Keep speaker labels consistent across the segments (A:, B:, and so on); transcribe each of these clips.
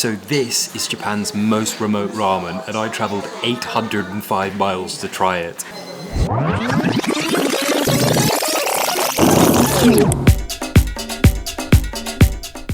A: So this is Japan's most remote ramen, and I travelled 805 miles to try it.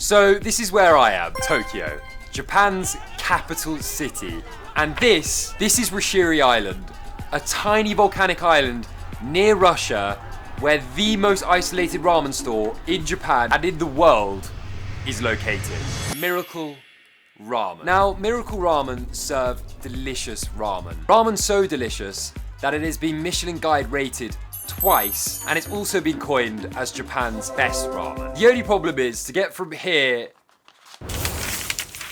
A: So this is where I am, Tokyo, Japan's capital city. And this is Rishiri Island, a tiny volcanic island near Russia where the most isolated ramen store in Japan and in the world is located. Miracle Ramen. Now, Miracle Ramen serve delicious ramen. Ramen so delicious that it has been Michelin Guide rated twice, and it's also been coined as Japan's best ramen. The only problem is, to get from here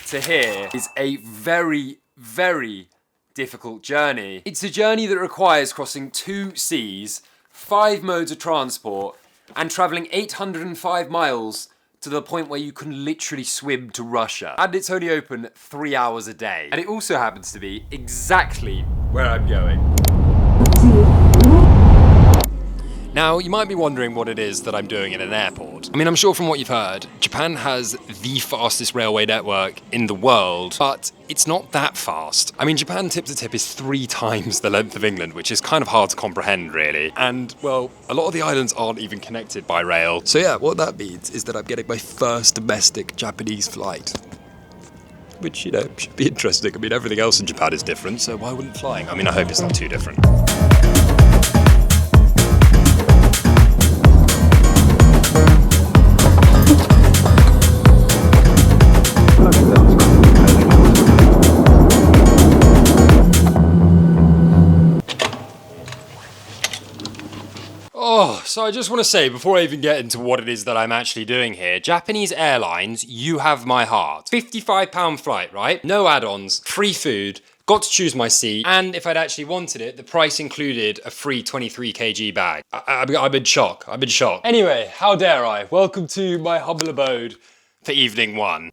A: to here is a very, very difficult journey. It's a journey that requires crossing 2 seas, 5 modes of transport, and travelling 805 miles to the point where you can literally swim to Russia. And it's only open 3 hours a day. And it also happens to be exactly where I'm going. Now, you might be wondering what it is that I'm doing in an airport. I mean, I'm sure from what you've heard, Japan has the fastest railway network in the world, but it's not that fast. I mean, Japan tip to tip is 3 times the length of England, which is kind of hard to comprehend, really. And, well, a lot of the islands aren't even connected by rail. So yeah, what that means is that I'm getting my first domestic Japanese flight. Which, you know, should be interesting. I mean, everything else in Japan is different, so why wouldn't flying? I mean, I hope it's not too different. So I just want to say, before I even get into what it is that I'm actually doing here, Japanese Airlines, you have my heart. £55 flight, right? No add-ons, free food, got to choose my seat, and if I'd actually wanted it, the price included a free 23 kg bag. I'm in shock, I'm in shock. Anyway, how dare I? Welcome to my humble abode for evening 1.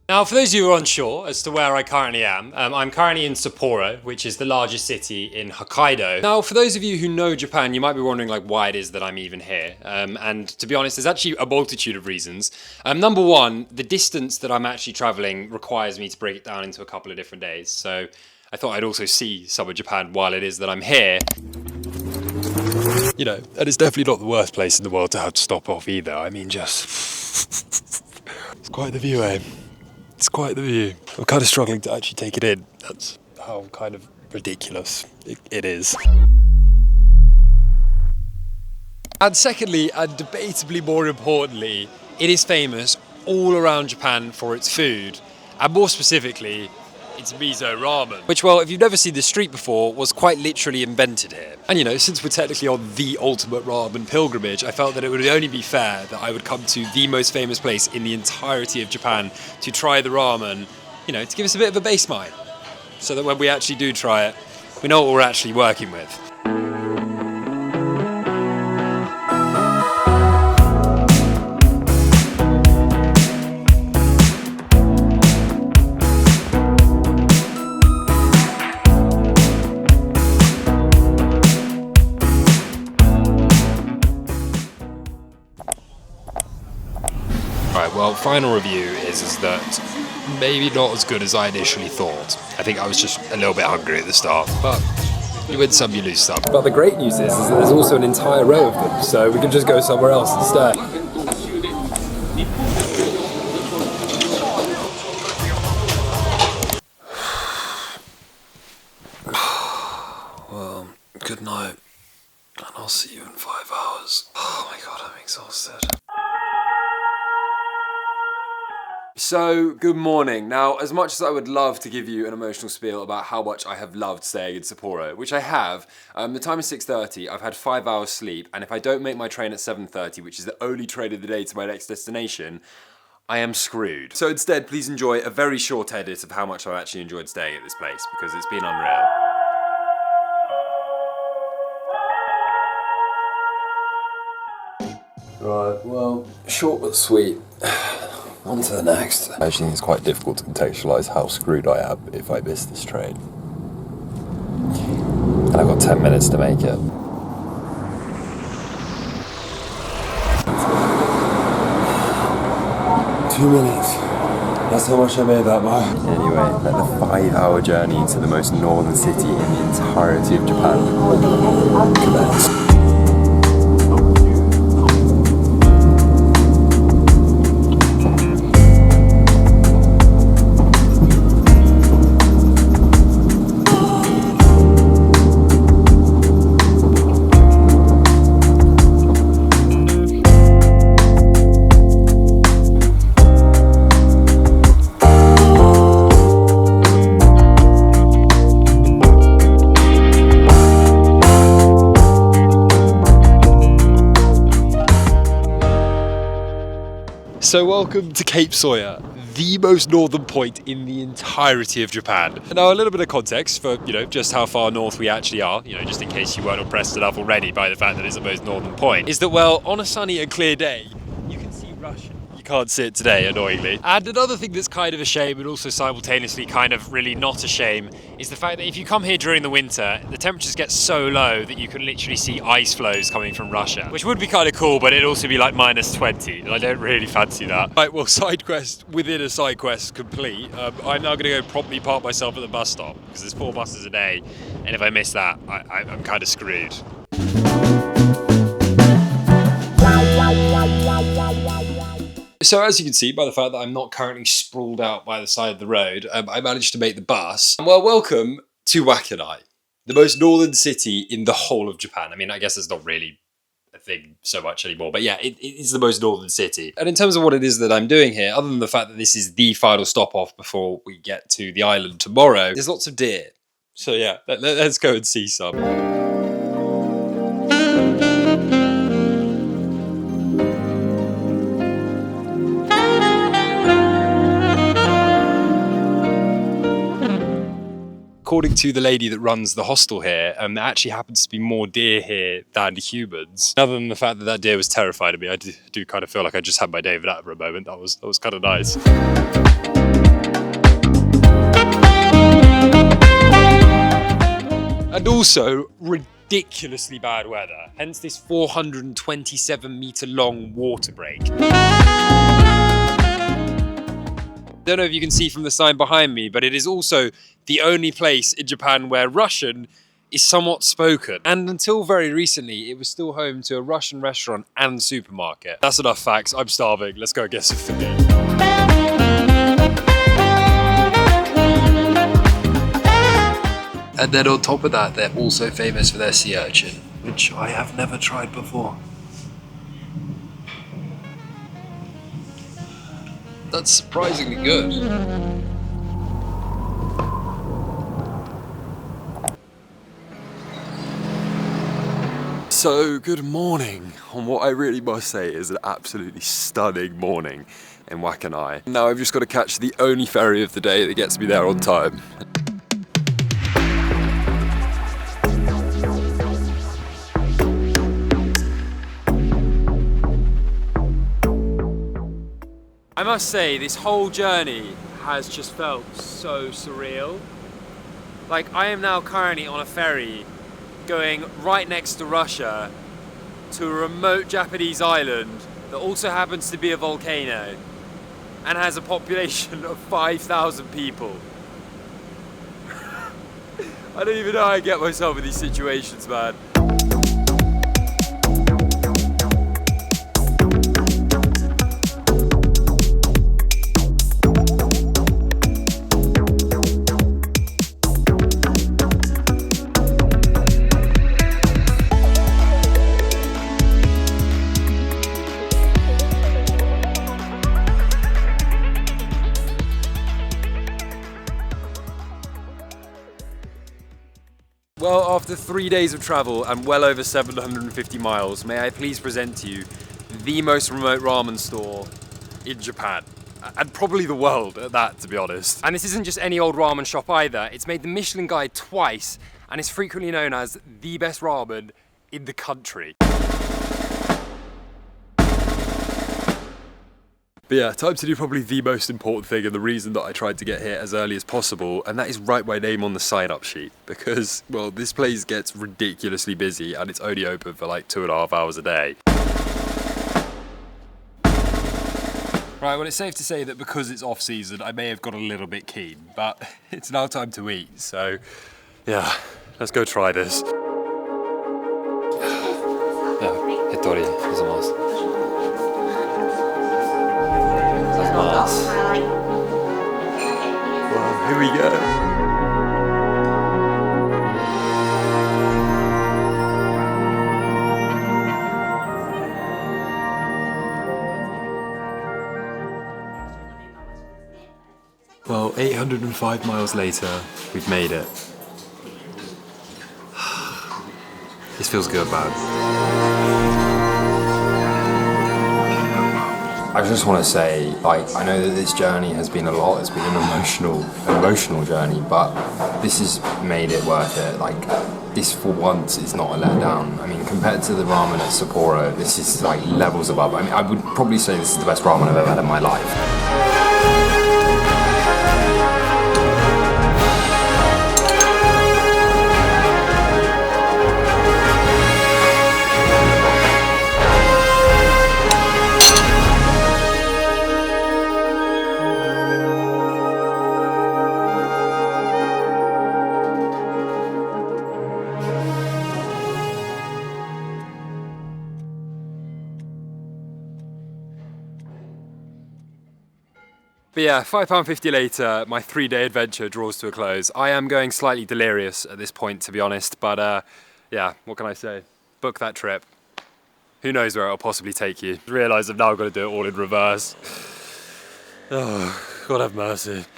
A: Now, for those of you who are unsure as to where I currently am, I'm currently in Sapporo, which is the largest city in Hokkaido. Now, for those of you who know Japan, you might be wondering like why it is that I'm even here. And to be honest, there's actually a multitude of reasons. Number one, the distance that I'm actually traveling requires me to break it down into a couple of different days. So I thought I'd also see some of Japan while it is that I'm here. You know, and it's definitely not the worst place in the world to have to stop off either. I mean, just... it's quite the view, eh? It's quite the view. I'm kind of struggling to actually take it in. That's how kind of ridiculous it is. And secondly, and debatably more importantly, it is famous all around Japan for its food. And more specifically, its miso ramen. Which, well, if you've never seen this street before, was quite literally invented here. And you know, since we're technically on the ultimate ramen pilgrimage, I felt that it would only be fair that I would come to the most famous place in the entirety of Japan to try the ramen, you know, to give us a bit of a baseline. So that when we actually do try it, we know what we're actually working with. Right, well, final review is that maybe not as good as I initially thought. I think I was just a little bit hungry at the start, but you win some, you lose some. But the great news is that there's also an entire row of them, so we can just go somewhere else instead. Well, good night, and I'll see you in 5 hours. Oh my god, I'm exhausted. So, good morning. Now, as much as I would love to give you an emotional spiel about how much I have loved staying in Sapporo, which I have, the time is 6:30, I've had 5 hours sleep, and if I don't make my train at 7:30, which is the only train of the day to my next destination, I am screwed. So instead, please enjoy a very short edit of how much I've actually enjoyed staying at this place, because it's been unreal. Right, well, short but sweet. On to the next. I actually think it's quite difficult to contextualise how screwed I am if I miss this train. And I've got 10 minutes to make it.
B: 2 minutes. That's how much I made that by. Anyway, like the 5-hour journey to the most northern city in the entirety of Japan commenced.
A: So welcome to Cape Soya, the most northern point in the entirety of Japan. Now a little bit of context for, just how far north we actually are, just in case you weren't impressed enough already by the fact that it's the most northern point, is that, well, on a sunny and clear day, you can see Russia. You can't see it today, annoyingly. And another thing that's kind of a shame, but also simultaneously kind of really not a shame, is the fact that if you come here during the winter, the temperatures get so low that you can literally see ice flows coming from Russia, which would be kind of cool, but it'd also be like -20, and I don't really fancy that. Right, well, side quest within a side quest complete. I'm now going to go promptly park myself at the bus stop, because there's 4 buses a day, and if I miss that, I'm kind of screwed. So as you can see by the fact that I'm not currently sprawled out by the side of the road, I managed to make the bus. Well, welcome to Wakkanai, the most northern city in the whole of Japan. I mean, I guess it's not really a thing so much anymore, but yeah, it is the most northern city. And in terms of what it is that I'm doing here, other than the fact that this is the final stop off before we get to the island tomorrow, there's lots of deer. So yeah, let's go and see some. According to the lady that runs the hostel here, there actually happens to be more deer here than humans. Other than the fact that that deer was terrified of me, I do kind of feel like I just had my day of that for a moment. That was kind of nice. And also, ridiculously bad weather. Hence this 427-meter long water break. Don't know if you can see from the sign behind me, but it is also the only place in Japan where Russian is somewhat spoken. And until very recently, it was still home to a Russian restaurant and supermarket. That's enough facts. I'm starving. Let's go get some food. And then on top of that, they're also famous for their sea urchin, which I have never tried before. That's surprisingly good. So, good morning on what I really must say is an absolutely stunning morning in Wakkanai. Now I've just got to catch the only ferry of the day that gets me there on time. I must say, this whole journey has just felt so surreal. Like, I am now currently on a ferry going right next to Russia to a remote Japanese island that also happens to be a volcano and has a population of 5,000 people. I don't even know how I get myself in these situations, man. Well, after 3 days of travel and well over 750 miles, may I please present to you the most remote ramen store in Japan. And probably the world at that, to be honest. And this isn't just any old ramen shop either. It's made the Michelin guide twice and is frequently known as the best ramen in the country. But yeah, time to do probably the most important thing and the reason that I tried to get here as early as possible, and that is write my name on the sign-up sheet. Because, well, this place gets ridiculously busy and it's only open for like 2.5 hours a day. Right, well, it's safe to say that because it's off season, I may have got a little bit keen, but it's now time to eat, so yeah, let's go try this. Hittori, gozaimasu. Well, here we go. Well, 805 miles later, we've made it. This feels good, man.
B: I just want to say, like, I know that this journey has been a lot. It's been an emotional journey, but this has made it worth it. Like, this for once is not a letdown. I mean, compared to the ramen at Sapporo, this is like levels above. I mean, I would probably say this is the best ramen I've ever had in my life.
A: But yeah, £5.50 later, my 3-day adventure draws to a close. I am going slightly delirious at this point, to be honest, but yeah, what can I say? Book that trip. Who knows where it'll possibly take you. Realise I've now got to do it all in reverse. Oh, God have mercy.